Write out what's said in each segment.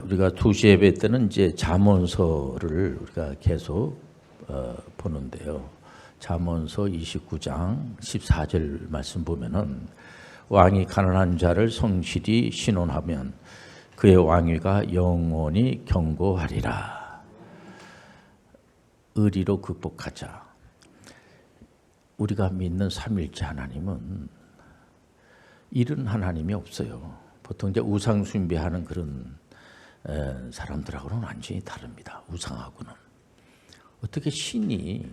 우리가 2시 예배 때는 이제 잠언서를 우리가 계속 보는데요. 잠언서 29장 14절 말씀 보면은 왕이 가난한 자를 성실히 신원하면 그의 왕위가 영원히 견고하리라. 의리로 극복하자. 우리가 믿는 삼일째 하나님은 이런 하나님이 없어요. 보통 이제 우상 숭배하는 그런 사람들하고는 완전히 다릅니다. 우상하고는 어떻게 신이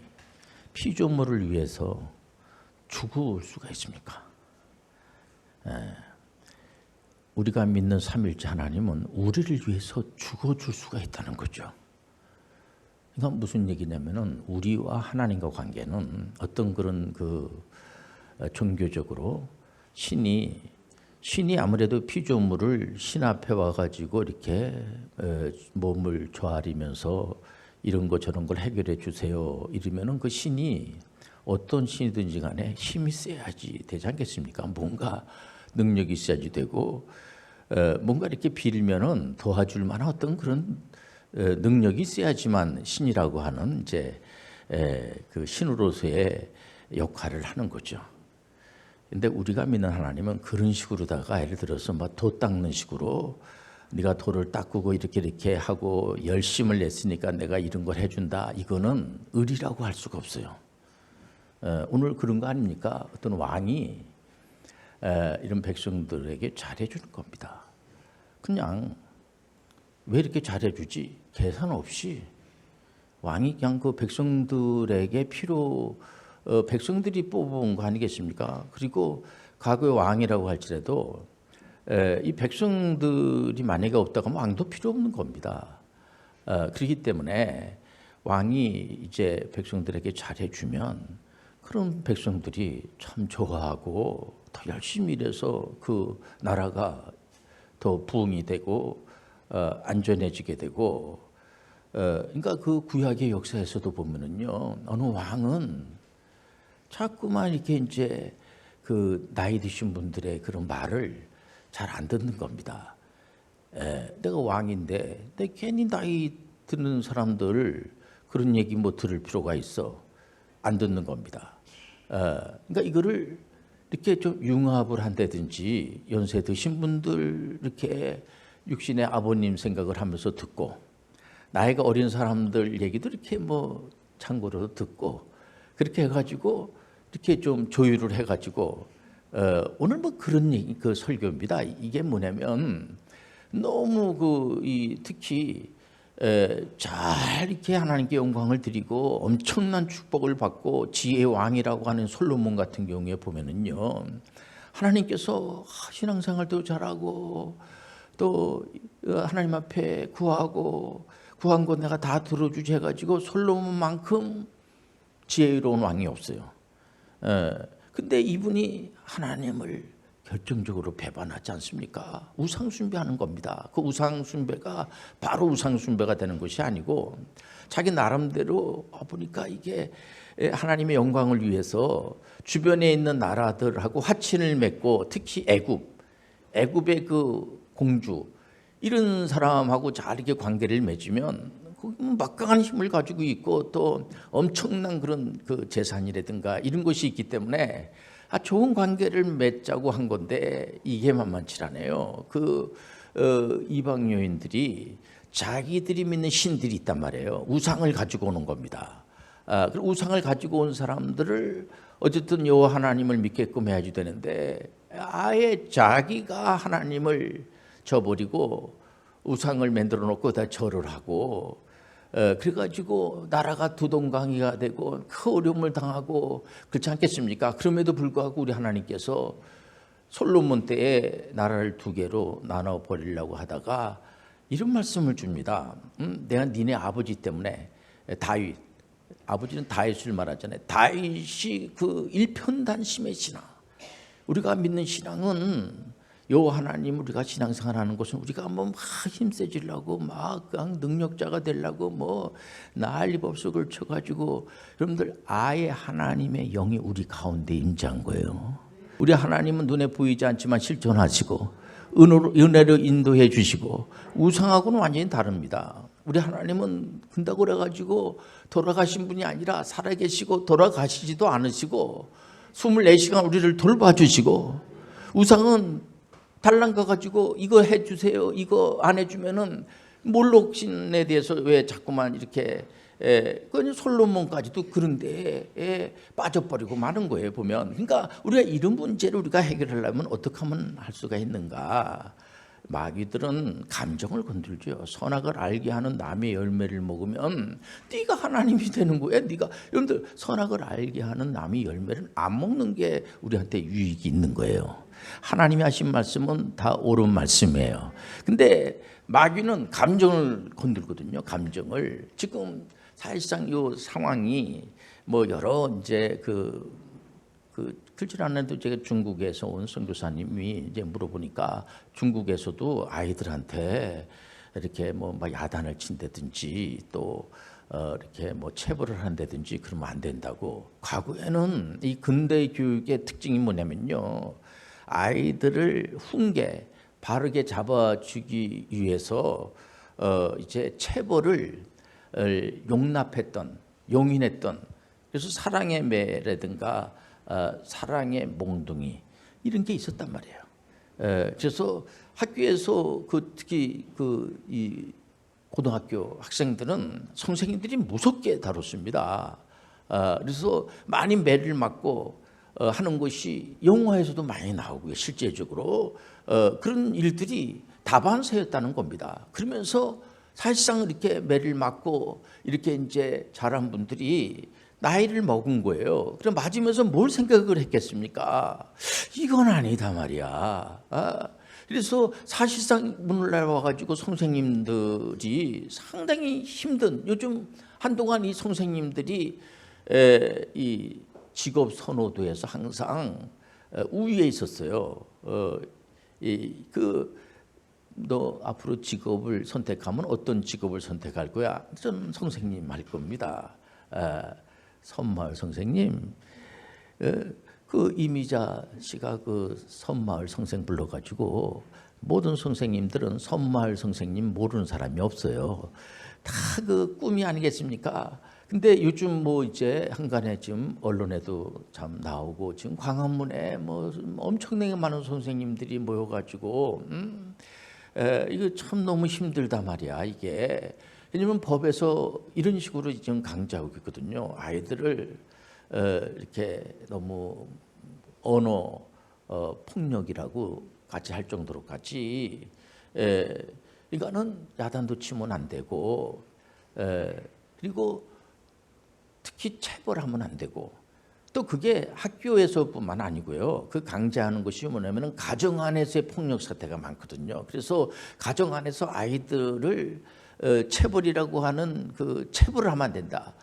피조물을 위해서 죽을 수가 있습니까? 우리가 믿는 삼일째 하나님은 우리를 위해서 죽어줄 수가 있다는 거죠. 그러니까 무슨 얘기냐면은 우리와 하나님과 관계는 어떤 그런 종교적으로 신이 아무래도 피조물을 신 앞에 와가지고 이렇게 몸을 조아리면서 이런 거 저런 걸 해결해 주세요 이러면은 그 신이 어떤 신이든지 간에 힘이 세야지 되지 않겠습니까? 뭔가 능력이 있어야지 되고 뭔가 이렇게 빌면은 도와줄 만한 어떤 그런 능력이 있어야지만 신이라고 하는 이제 그 신으로서의 역할을 하는 거죠. 근데 우리가 믿는 하나님은 그런 식으로다가 예를 들어서 막 도 닦는 식으로 네가 도를 닦고 이렇게 하고 열심을 냈으니까 내가 이런 걸 해준다. 이거는 의리라고 할 수가 없어요. 오늘 그런 거 아닙니까? 어떤 왕이 이런 백성들에게 잘해주는 겁니다. 그냥 왜 이렇게 잘해주지? 계산 없이 왕이 그냥 그 백성들에게 백성들이 뽑아온 거 아니겠습니까? 그리고 과거의 왕이라고 할지라도 이 백성들이 만약에 없다고 하면 왕도 필요 없는 겁니다. 그렇기 때문에 왕이 이제 백성들에게 잘해주면 그런 백성들이 참 좋아하고 더 열심히 일해서 그 나라가 더 부흥이 되고 안전해지게 되고 그러니까 그 구약의 역사에서도 보면은요 어느 왕은 자꾸만 이렇게 이제 그 나이 드신 분들의 그런 말을 잘 안 듣는 겁니다. 내가 왕인데 내 괜히 나이 드는 사람들 그런 얘기 뭐 들을 필요가 있어? 안 듣는 겁니다. 그러니까 이거를 이렇게 좀 융합을 한다든지 연세 드신 분들 이렇게 육신의 아버님 생각을 하면서 듣고 나이가 어린 사람들 얘기도 이렇게 뭐 참고로 듣고 그렇게 해가지고 이렇게 좀 조율을 해가지고 오늘 뭐 그런 얘기 그 설교입니다. 이게 뭐냐면 너무 특히 잘 이렇게 하나님께 영광을 드리고 엄청난 축복을 받고 지혜의 왕이라고 하는 솔로몬 같은 경우에 보면은요 하나님께서 신앙생활도 잘하고 또 하나님 앞에 구하고 구한 거 내가 다 들어주지 해가지고 솔로몬만큼 지혜로운 왕이 없어요. 근데 이분이 하나님을 결정적으로 배반하지 않습니까? 우상숭배하는 겁니다. 그 우상숭배가 바로 우상숭배가 되는 것이 아니고 자기 나름대로 보니까 이게 하나님의 영광을 위해서 주변에 있는 나라들하고 화친을 맺고 특히 애굽의 그 공주 이런 사람하고 잘 이렇게 관계를 맺으면 막강한 힘을 가지고 있고 또 엄청난 그런 그 재산이라든가 이런 것이 있기 때문에 좋은 관계를 맺자고 한 건데 이게 만만치 않아요. 이방 여인들이 자기들이 믿는 신들이 있단 말이에요. 우상을 가지고 오는 겁니다. 그 우상을 가지고 온 사람들을 어쨌든 여호와 하나님을 믿게끔 해야지 되는데 아예 자기가 하나님을 저버리고 우상을 만들어 놓고 다 절을 하고 그래가지고 나라가 두동강이가 되고 큰 어려움을 당하고 그렇지 않겠습니까? 그럼에도 불구하고 우리 하나님께서 솔로몬 때에 나라를 2개로 나눠버리려고 하다가 이런 말씀을 줍니다. 내가 니네 아버지 때문에 다윗, 아버지는 다윗을 말하잖아요. 다윗이 그 일편단심의 신앙, 우리가 믿는 신앙은 여호와 하나님 우리가 신앙생활하는 것은 우리가 뭐 막 힘세지려고 막 능력자가 되려고 뭐 난리법석을 쳐가지고 여러분들 아예 하나님의 영이 우리 가운데 임재한 거예요. 우리 하나님은 눈에 보이지 않지만 실존하시고 은혜로 인도해 주시고 우상하고는 완전히 다릅니다. 우리 하나님은 근다고 그래가지고 돌아가신 분이 아니라 살아계시고 돌아가시지도 않으시고 24시간 우리를 돌봐주시고, 우상은 달랑 가가지고 이거 해주세요, 이거 안 해주면은 몰록신에 대해서 왜 자꾸만 이렇게 그건 솔로몬까지도 그런데 빠져버리고 마는 거예요 보면. 그러니까 우리가 이런 문제를 우리가 해결하려면 어떻게 하면 할 수가 있는가? 마귀들은 감정을 건들죠. 선악을 알게 하는 나무의 열매를 먹으면 네가 하나님이 되는 거야. 네가, 여러분들 선악을 알게 하는 나무의 열매를 안 먹는 게 우리한테 유익이 있는 거예요. 하나님이 하신 말씀은 다 옳은 말씀이에요. 근데 마귀는 감정을 건들거든요. 감정을. 지금 사실상 이 상황이 뭐 여러 이제 그며칠 안에도 제가 중국에서 온 선교사님이 이제 물어보니까 중국에서도 아이들한테 이렇게 뭐 야단을 친다든지 또 이렇게 뭐 체벌을 한다든지 그러면 안 된다고. 과거에는 이 근대 교육의 특징이 뭐냐면요, 아이들을 훈계 바르게 잡아주기 위해서 이제 체벌을 용납했던, 용인했던, 그래서 사랑의 매라든가 사랑의 몽둥이 이런 게 있었단 말이에요. 그래서 학교에서 특히 이 고등학교 학생들은 선생님들이 무섭게 다뤘습니다. 그래서 많이 매를 맞고 하는 것이 영화에서도 많이 나오고요. 실제적으로 그런 일들이 다반사였다는 겁니다. 그러면서 사실상 이렇게 매를 맞고 이렇게 이제 자란 분들이 나이를 먹은 거예요. 그럼 맞으면서 뭘 생각을 했겠습니까? 이건 아니다 말이야. 그래서 사실상 오늘날 와가지고 선생님들이 상당히 힘든, 요즘 한동안 이 선생님들이 이 직업 선호도에서 항상 우위에 있었어요. 너 앞으로 직업을 선택하면 어떤 직업을 선택할 거야? 전 선생님 할 겁니다. 섬마을 선생님. 이미자 씨가 섬마을 선생 불러가지고 모든 선생님들은 섬마을 선생님 모르는 사람이 없어요. 다 꿈이 아니겠습니까? 근데 요즘 뭐 이제 한간에 지금 언론에도 참 나오고 지금 광화문에 뭐 엄청나게 많은 선생님들이 모여가지고 이거 참 너무 힘들다 말이야 이게. 왜냐면 법에서 이런 식으로 지금 강조하고 있거든요. 아이들을 이렇게 너무 언어 폭력이라고 같이 할 정도로까지, 이거는 야단도 치면 안 되고, 그리고 특히 체벌하면 안 되고, 또 그게 학교에서뿐만 아니고요. 그 강제하는 것이 뭐냐면 가정 안에서의 폭력 사태가 많거든요. 그래서 가정 안에서 아이들을 체벌이라고 하는 체벌을 하면 안 된다.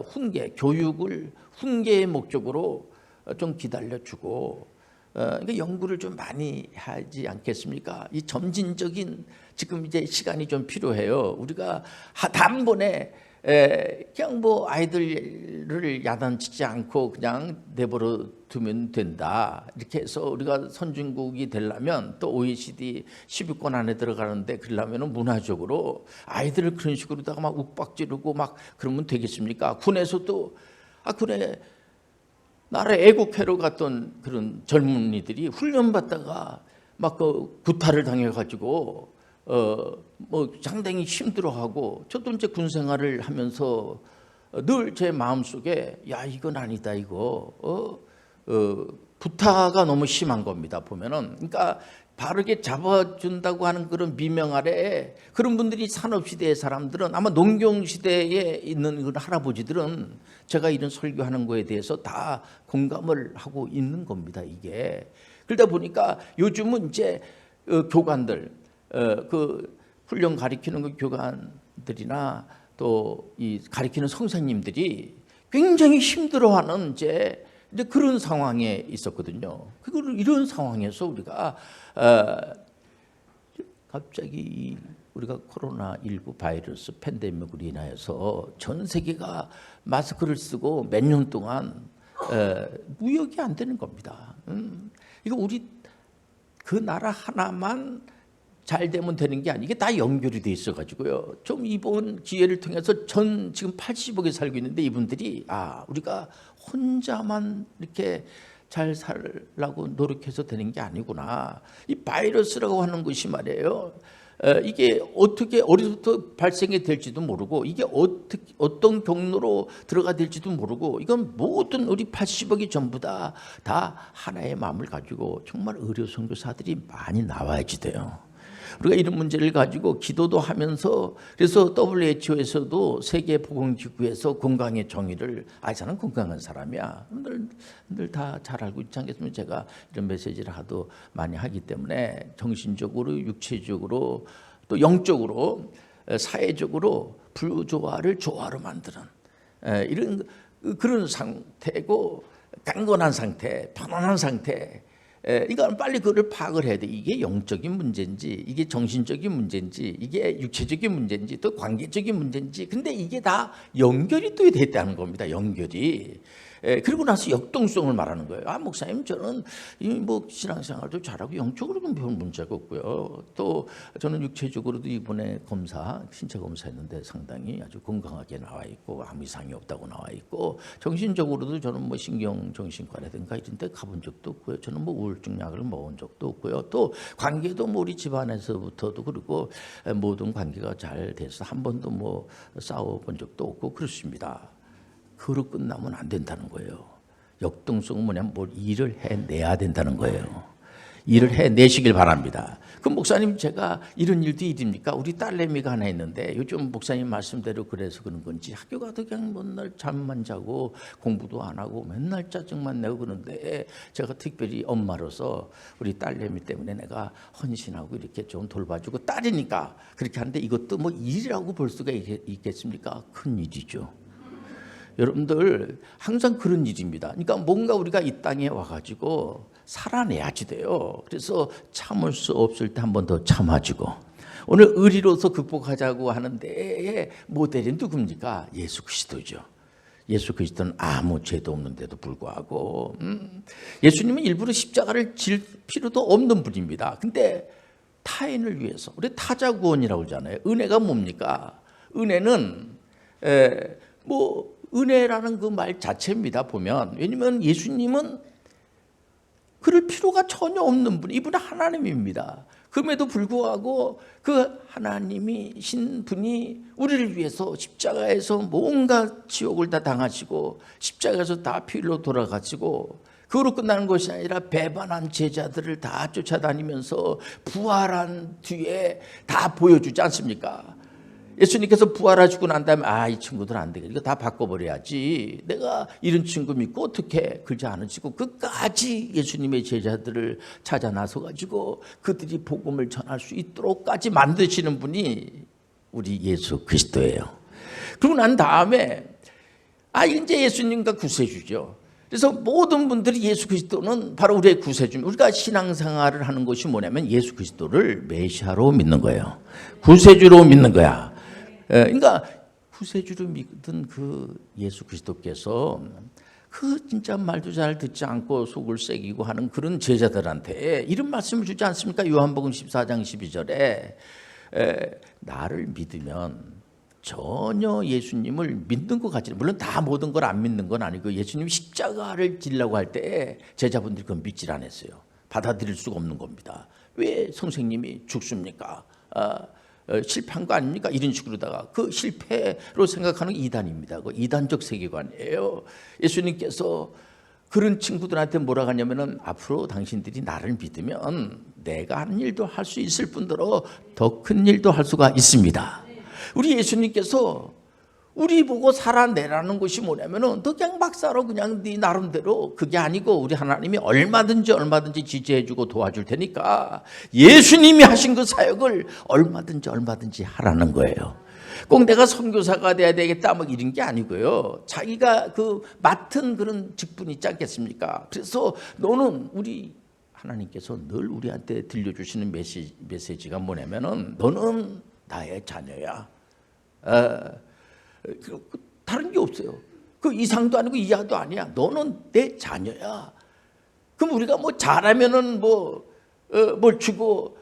훈계, 교육을 훈계의 목적으로 좀 기다려주고, 그러니까 연구를 좀 많이 하지 않겠습니까? 이 점진적인 지금 이제 시간이 좀 필요해요. 우리가 단번에 그냥 뭐 아이들을 야단치지 않고 그냥 내버려 두면 된다. 이렇게 해서 우리가 선진국이 되려면 또 OECD 10위권 안에 들어가는데 그러려면 문화적으로 아이들을 그런 식으로다가 막 욱박지르고 막 그러면 되겠습니까? 군에서도 군에 나라 애국회로 갔던 그런 젊은이들이 훈련받다가 막 구타를 당해가지고 뭐 상당히 힘들어하고, 저도 이제 군 생활을 하면서 늘 제 마음속에 야 이건 아니다 이거 부타가 너무 심한 겁니다 보면은. 그러니까 바르게 잡아준다고 하는 그런 미명 아래에 그런 분들이 산업시대의 사람들은, 아마 농경시대에 있는 그런 할아버지들은 제가 이런 설교하는 거에 대해서 다 공감을 하고 있는 겁니다 이게. 그러다 보니까 요즘은 이제 교관들, 훈련 가리키는 교관들이나 또 이 가리키는 선생님들이 굉장히 힘들어하는 이제 그런 상황에 있었거든요. 이런 상황에서 우리가 갑자기 우리가 코로나19 바이러스 팬데믹으로 인하여서 전 세계가 마스크를 쓰고 몇 년 동안 무역이 안 되는 겁니다. 이거 우리 그 나라 하나만 잘 되면 되는 게 아니고 이게 다 연결이 돼 있어가지고요. 좀 이번 기회를 통해서 전 지금 80억에 살고 있는데 이분들이 우리가 혼자만 이렇게 잘 살라고 노력해서 되는 게 아니구나. 이 바이러스라고 하는 것이 말이에요. 이게 어떻게 어디서부터 발생이 될지도 모르고 이게 어떤 경로로 들어가 될지도 모르고 이건 모든 우리 80억이 전부 다 하나의 마음을 가지고 정말 의료 선교사들이 많이 나와야지 돼요. 우리가 이런 문제를 가지고 기도도 하면서 그래서 WHO에서도 세계보건기구에서 건강의 정의를 저는 건강한 사람이야. 늘 다 잘 알고 있지 않겠습니까? 제가 이런 메시지를 하도 많이 하기 때문에 정신적으로 육체적으로 또 영적으로 사회적으로 불조화를 조화로 만드는 이런 그런 상태고 강건한 상태, 편안한 상태. 이건 빨리 그걸 파악을 해야 돼. 이게 영적인 문제인지, 이게 정신적인 문제인지, 이게 육체적인 문제인지, 또 관계적인 문제인지. 근데 이게 다 연결이 또 됐다는 겁니다. 연결이. 그리고 나서 역동성을 말하는 거예요. 목사님, 저는 뭐 신앙생활도 잘하고 영적으로는 별 문제가 없고요. 또 저는 육체적으로도 이번에 신체 검사했는데 상당히 아주 건강하게 나와 있고 아무 이상이 없다고 나와 있고, 정신적으로도 저는 뭐 신경정신과라든가 이런 데 가본 적도 없고요. 저는 뭐 우울증 약을 먹은 적도 없고요. 또 관계도 뭐 우리 집안에서부터도 그리고 모든 관계가 잘 돼서 한 번도 뭐 싸워본 적도 없고 그렇습니다. 그로 끝나면 안 된다는 거예요. 역동성은 뭐냐면 뭘 일을 해내야 된다는 거예요. 일을 해내시길 바랍니다. 그럼 목사님, 제가 이런 일도 일입니까? 우리 딸내미가 하나 있는데 요즘 목사님 말씀대로 그래서 그런 건지 학교 가도 그냥 맨날 잠만 자고 공부도 안 하고 맨날 짜증만 내고 그러는데, 제가 특별히 엄마로서 우리 딸내미 때문에 내가 헌신하고 이렇게 좀 돌봐주고, 딸이니까 그렇게 하는데 이것도 뭐 일이라고 볼 수가 있겠습니까? 큰 일이죠. 여러분들 항상 그런 일입니다. 그러니까 뭔가 우리가 이 땅에 와가지고 살아내야지 돼요. 그래서 참을 수 없을 때 한 번 더 참아주고, 오늘 의리로서 극복하자고 하는데 모델이 누굽니까? 예수 그리스도죠. 예수 그리스도는 아무 죄도 없는데도 불구하고 예수님은 일부러 십자가를 질 필요도 없는 분입니다. 근데 타인을 위해서, 우리 타자구원이라고 하잖아요. 은혜가 뭡니까? 은혜는 은혜라는 그 말 자체입니다. 보면, 왜냐하면 예수님은 그럴 필요가 전혀 없는 분, 이분은 하나님입니다. 그럼에도 불구하고 그 하나님이신 분이 우리를 위해서 십자가에서 뭔가 지옥을 다 당하시고 십자가에서 다 피 흘려 돌아가시고, 그거로 끝나는 것이 아니라 배반한 제자들을 다 쫓아다니면서 부활한 뒤에 다 보여주지 않습니까? 예수님께서 부활하시고 난 다음에 이 친구들 안 되겠다, 이거 다 바꿔버려야지, 내가 이런 친구 믿고 어떻게 그러지 않으시고 끝까지 예수님의 제자들을 찾아 나서가지고 그들이 복음을 전할 수 있도록까지 만드시는 분이 우리 예수 그리스도예요. 그러고 난 다음에 이제 예수님과 구세주죠. 그래서 모든 분들이 예수 그리스도는 바로 우리의 구세주입니다. 우리가 신앙생활을 하는 것이 뭐냐면 예수 그리스도를 메시아로 믿는 거예요. 구세주로 믿는 거야. 그러니까 구세주를 믿은 그 예수 그리스도께서 그 진짜 말도 잘 듣지 않고 속을 새기고 하는 그런 제자들한테 이런 말씀을 주지 않습니까? 요한복음 14장 12절에 나를 믿으면 전혀 예수님을 믿는 것 같지는, 물론 다 모든 걸 안 믿는 건 아니고, 예수님이 십자가를 지려고 할 때 제자분들이 그건 믿질 않았어요. 받아들일 수가 없는 겁니다. 왜 선생님이 죽습니까? 실패한 거 아닙니까? 이런 식으로다가 그 실패로 생각하는 이단입니다. 그 이단적 세계관이에요. 예수님께서 그런 친구들한테 뭐라 하냐면은, 앞으로 당신들이 나를 믿으면 내가 하는 일도 할 수 있을 뿐더러 더 큰 일도 할 수가 있습니다. 우리 예수님께서 우리 보고 살아내라는 것이 뭐냐면은, 너 그냥 막 살아, 그냥 네 나름대로. 그게 아니고 우리 하나님이 얼마든지 지지해주고 도와줄 테니까 예수님이 하신 그 사역을 얼마든지 하라는 거예요. 꼭 내가 선교사가 돼야 되겠다 막 이런 게 아니고요. 자기가 그 맡은 그런 직분이 있지 않겠습니까? 그래서 너는, 우리 하나님께서 늘 우리한테 들려주시는 메시지가 뭐냐면은, 너는 나의 자녀야. 다른 게 없어요. 그 이상도 아니고 이하도 아니야. 너는 내 자녀야. 그럼 우리가 뭐 잘하면은 뭘 주고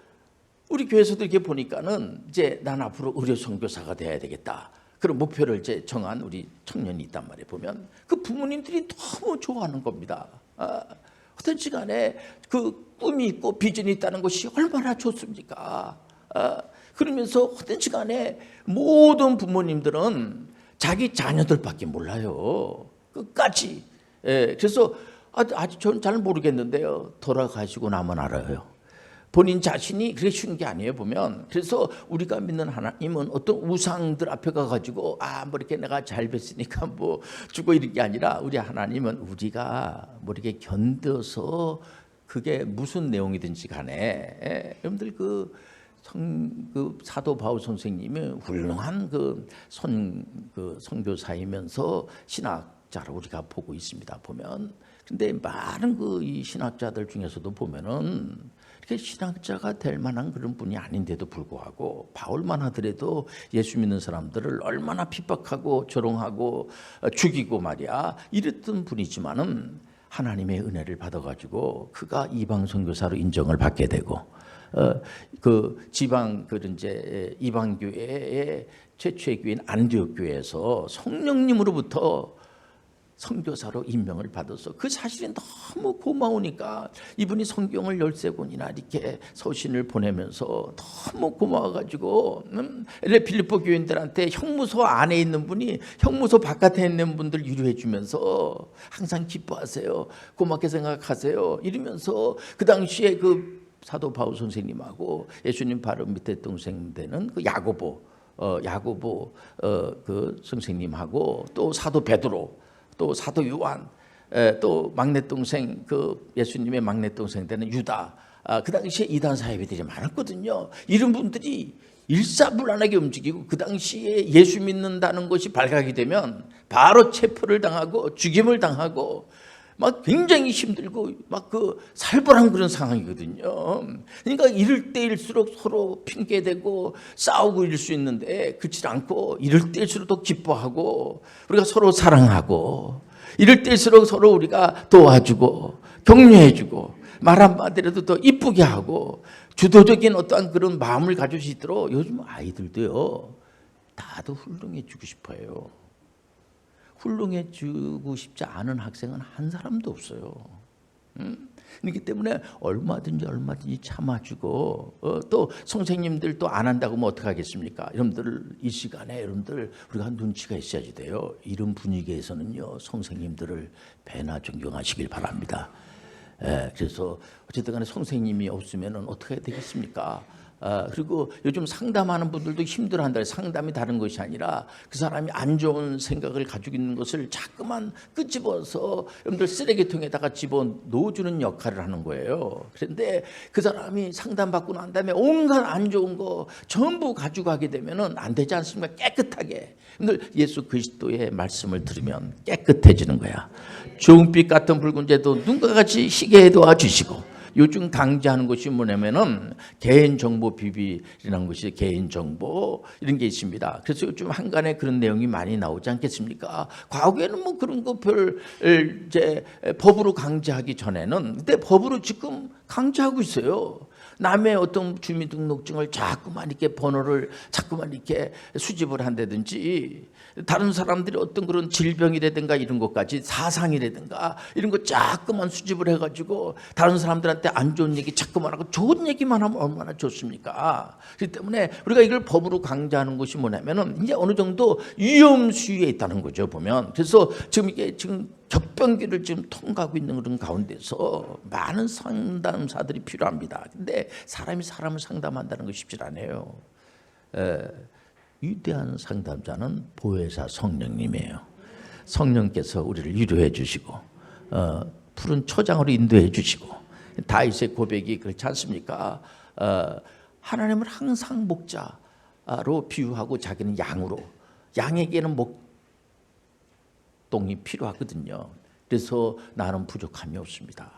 우리 교회에서도 이렇게 보니까는 이제 난 앞으로 의료 선교사가 돼야 되겠다. 그런 목표를 이제 정한 우리 청년이 있단 말이에요. 보면 그 부모님들이 너무 좋아하는 겁니다. 어떤 시간에 그 꿈이 있고 비전이 있다는 것이 얼마나 좋습니까? 그러면서 어떤 시간에 모든 부모님들은 자기 자녀들밖에 몰라요. 끝까지. 그래서 아직 저는 잘 모르겠는데요. 돌아가시고 나면 알아요. 본인 자신이 그렇게 쉬운 게 아니에요, 보면. 그래서 우리가 믿는 하나님은 어떤 우상들 앞에 가가지고 뭐 이렇게 내가 잘 뵀으니까 뭐 주고 이런 게 아니라 우리 하나님은 우리가 뭐 이렇게 견뎌서 그게 무슨 내용이든지 간에 여러분들 그 사도 바울 선생님이 훌륭한 선교사이면서 신학자로 우리가 보고 있습니다, 보면. 근데 많은 이 신학자들 중에서도 보면은 이렇게 신학자가 될 만한 그런 분이 아닌데도 불구하고 바울만 하더라도 예수 믿는 사람들을 얼마나 핍박하고 조롱하고 죽이고 말이야 이랬던 분이지만은 하나님의 은혜를 받아가지고 그가 이방 선교사로 인정을 받게 되고 그 지방 이제 이방 교회의 최초의 교회인 안디옥 교회에서 성령님으로부터 선교사로 임명을 받아서 그 사실이 너무 고마우니까 이분이 성경을 13권이나 이렇게 서신을 보내면서 너무 고마워가지고 필리포 교인들한테 형무소 안에 있는 분이 형무소 바깥에 있는 분들 위로해 주면서 항상 기뻐하세요, 고맙게 생각하세요 이러면서 그 당시에 그 사도 바울 선생님하고 예수님 바로 밑에 동생 되는 그 야고보 그 선생님하고 또 사도 베드로 또 사도 요한, 또 막내 동생 그 예수님의 막내 동생 되는 유다, 그 당시에 이단 사회비들이 많았거든요. 이런 분들이 일사불란하게 움직이고 그 당시에 예수 믿는다는 것이 발각이 되면 바로 체포를 당하고 죽임을 당하고 막 굉장히 힘들고 막 살벌한 그런 상황이거든요. 그러니까 이럴 때일수록 서로 핑계대고 싸우고 이럴 수 있는데 그렇지 않고 이럴 때일수록 더 기뻐하고 우리가 서로 사랑하고 이럴 때일수록 서로 우리가 도와주고 격려해주고 말 한마디라도 더 이쁘게 하고 주도적인 어떠한 그런 마음을 가질 수 있도록 요즘 아이들도요 다들 훌륭해지고 싶어요. 훌륭해지고 싶지 않은 학생은 한 사람도 없어요. 그렇기 때문에 얼마든지 참아주고 또 선생님들 또 안 한다고 하면 어떡하겠습니까? 여러분들 이 시간에 여러분들 우리가 눈치가 있어야지 돼요. 이런 분위기에서는요 선생님들을 배나 존경하시길 바랍니다. 그래서 어쨌든 간에 선생님이 없으면 어떻게 해야 되겠습니까? 그리고 요즘 상담하는 분들도 힘들어한다. 상담이 다른 것이 아니라 그 사람이 안 좋은 생각을 가지고 있는 것을 자꾸만 끄집어서 여러분들 쓰레기통에다가 집어 넣어주는 역할을 하는 거예요. 그런데 그 사람이 상담받고 난 다음에 온갖 안 좋은 거 전부 가지고 가게 되면 안 되지 않습니까? 깨끗하게. 여러분들 예수 그리스도의 말씀을 들으면 깨끗해지는 거야. 주홍빛 같은 붉은 죄도 눈과 같이 희게 도와주시고 요즘 강조하는 것이 뭐냐면은 개인정보 비밀이라는 것이 개인정보 이런 게 있습니다. 그래서 요즘 한간에 그런 내용이 많이 나오지 않겠습니까? 과거에는 뭐 그런 거 별 이제 법으로 강제하기 전에는 근데 법으로 지금 강제하고 있어요. 남의 어떤 주민등록증을 자꾸만 이렇게 번호를 자꾸만 이렇게 수집을 한다든지 다른 사람들이 어떤 그런 질병이라든가 이런 것까지 사상이라든가 이런 거 자꾸만 수집을 해가지고 다른 사람들한테 안 좋은 얘기 자꾸만 하고 좋은 얘기만 하면 얼마나 좋습니까? 그렇기 때문에 우리가 이걸 법으로 강제하는 것이 뭐냐면은 이제 어느 정도 위험 수위에 있다는 거죠, 보면. 그래서 지금 이게 격변기를 지금 통과하고 있는 그런 가운데서 많은 상담사들이 필요합니다. 근데 사람이 사람을 상담한다는 거 쉽지 않아요. 위대한 상담자는 보혜사 성령님이에요. 성령께서 우리를 위로해 주시고 푸른 초장으로 인도해 주시고 다윗의 고백이 그렇지 않습니까? 하나님을 항상 목자로 비유하고 자기는 양으로 양에게는 목동이 필요하거든요. 그래서 나는 부족함이 없습니다.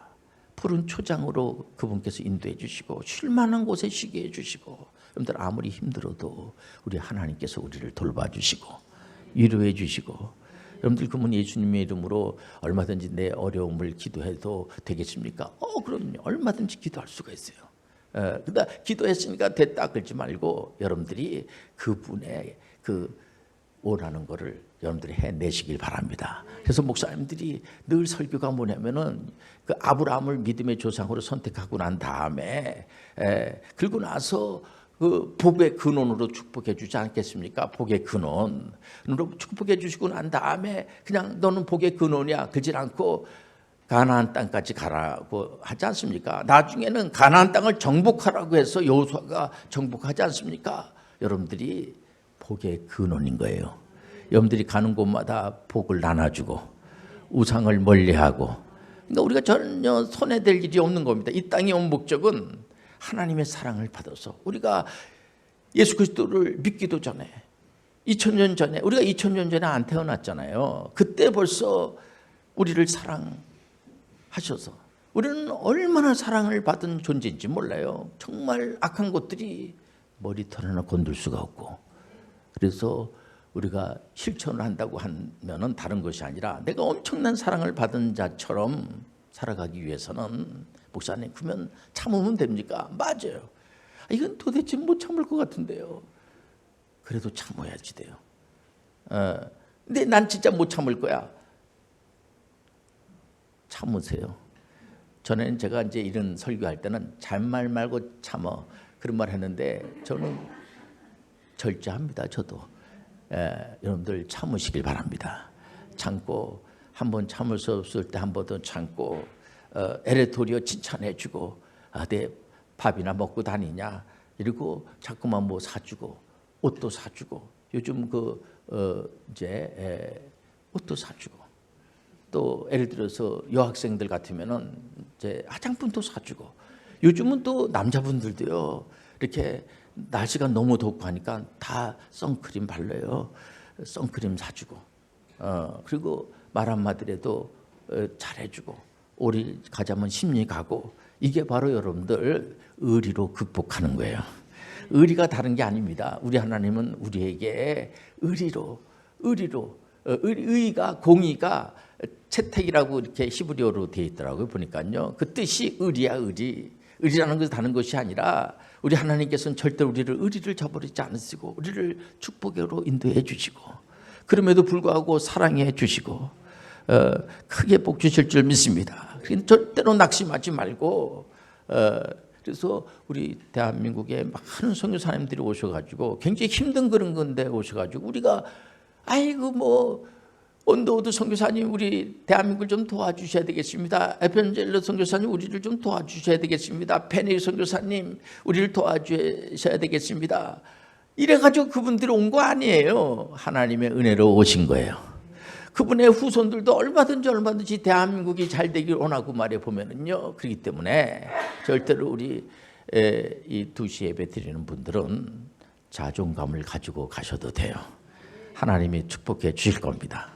푸른 초장으로 그분께서 인도해 주시고 쉴만한 곳에 쉬게 해 주시고 여러분들 아무리 힘들어도 우리 하나님께서 우리를 돌봐주시고 위로해 주시고 여러분들 그분 예수님의 이름으로 얼마든지 내 어려움을 기도해도 되겠습니까? 그럼요. 얼마든지 기도할 수가 있어요. 그다 기도했으니까 됐다 그러지 말고 여러분들이 그분의 그 원하는 거를 여러분들이 해내시길 바랍니다. 그래서 목사님들이 늘 설교가 뭐냐면은 그 아브라함을 믿음의 조상으로 선택하고 난 다음에 그리고 나서 그 복의 근원으로 축복해 주지 않겠습니까? 복의 근원으로 축복해 주시고 난 다음에 그냥 너는 복의 근원이야 그러지 않고 가나안 땅까지 가라고 하지 않습니까? 나중에는 가나안 땅을 정복하라고 해서 여호수아가 정복하지 않습니까? 여러분들이 복의 근원인 거예요. 여러분들이 가는 곳마다 복을 나눠주고 우상을 멀리하고, 그러니까 우리가 전혀 손해될 일이 없는 겁니다. 이 땅에 온 목적은 하나님의 사랑을 받아서 우리가 예수 그리스도를 믿기도 전에 2000년 전에 우리가 2000년 전에 안 태어났잖아요. 그때 벌써 우리를 사랑하셔서 우리는 얼마나 사랑을 받은 존재인지 몰라요. 정말 악한 것들이 머리털 하나 건들 수가 없고, 그래서 우리가 실천을 한다고 하면은 다른 것이 아니라 내가 엄청난 사랑을 받은 자처럼 살아가기 위해서는 목사님 그러면 참으면 됩니까? 맞아요. 이건 도대체 못 참을 것 같은데요. 그래도 참아야지 돼요. 근데 난 진짜 못 참을 거야. 참으세요. 전에는 제가 이제 이런 설교할 때는 잔말 말고 참어 그런 말 했는데 저는 절제합니다. 저도. 여러분들 참으시길 바랍니다. 참고 한 번 참을 수 없을 때 한 번 더 참고 에레토리어 칭찬해주고 내 밥이나 먹고 다니냐 이러고 자꾸만 뭐 사주고 옷도 사주고 요즘 이제 옷도 사주고 또 예를 들어서 여학생들 같으면은 이제 화장품도 사주고 요즘은 또 남자분들도요 이렇게 날씨가 너무 덥고 하니까 다 선크림 발라요. 선크림 사주고 그리고 말 한마디라도 잘해주고 오리 가자면 심리 가고, 이게 바로 여러분들 의리로 극복하는 거예요. 의리가 다른 게 아닙니다. 우리 하나님은 우리에게 의의가 공의가 채택이라고 이렇게 히브리어로 되어 있더라고요. 보니까요. 그 뜻이 의리야 의리. 의리라는 것은 다른 것이 아니라 우리 하나님께서는 절대 우리를 의리를 저버리지 않으시고 우리를 축복으로 인도해 주시고 그럼에도 불구하고 사랑해 주시고 크게 복 주실 줄 믿습니다. 절대로 낙심하지 말고 그래서 우리 대한민국에 많은 선교사님들이 오셔가지고 굉장히 힘든 그런 건데 오셔가지고 우리가 아이고 뭐 언더우드 선교사님 우리 대한민국을 좀 도와주셔야 되겠습니다. 에펜젤러 선교사님 우리를 좀 도와주셔야 되겠습니다. 페네이 선교사님 우리를 도와주셔야 되겠습니다. 이래가지고 그분들이 온 거 아니에요. 하나님의 은혜로 오신 거예요. 그분의 후손들도 얼마든지 대한민국이 잘 되길 원하고 말해 보면은요. 그렇기 때문에 절대로 우리 이 2시 예배 드리는 분들은 자존감을 가지고 가셔도 돼요. 하나님이 축복해 주실 겁니다.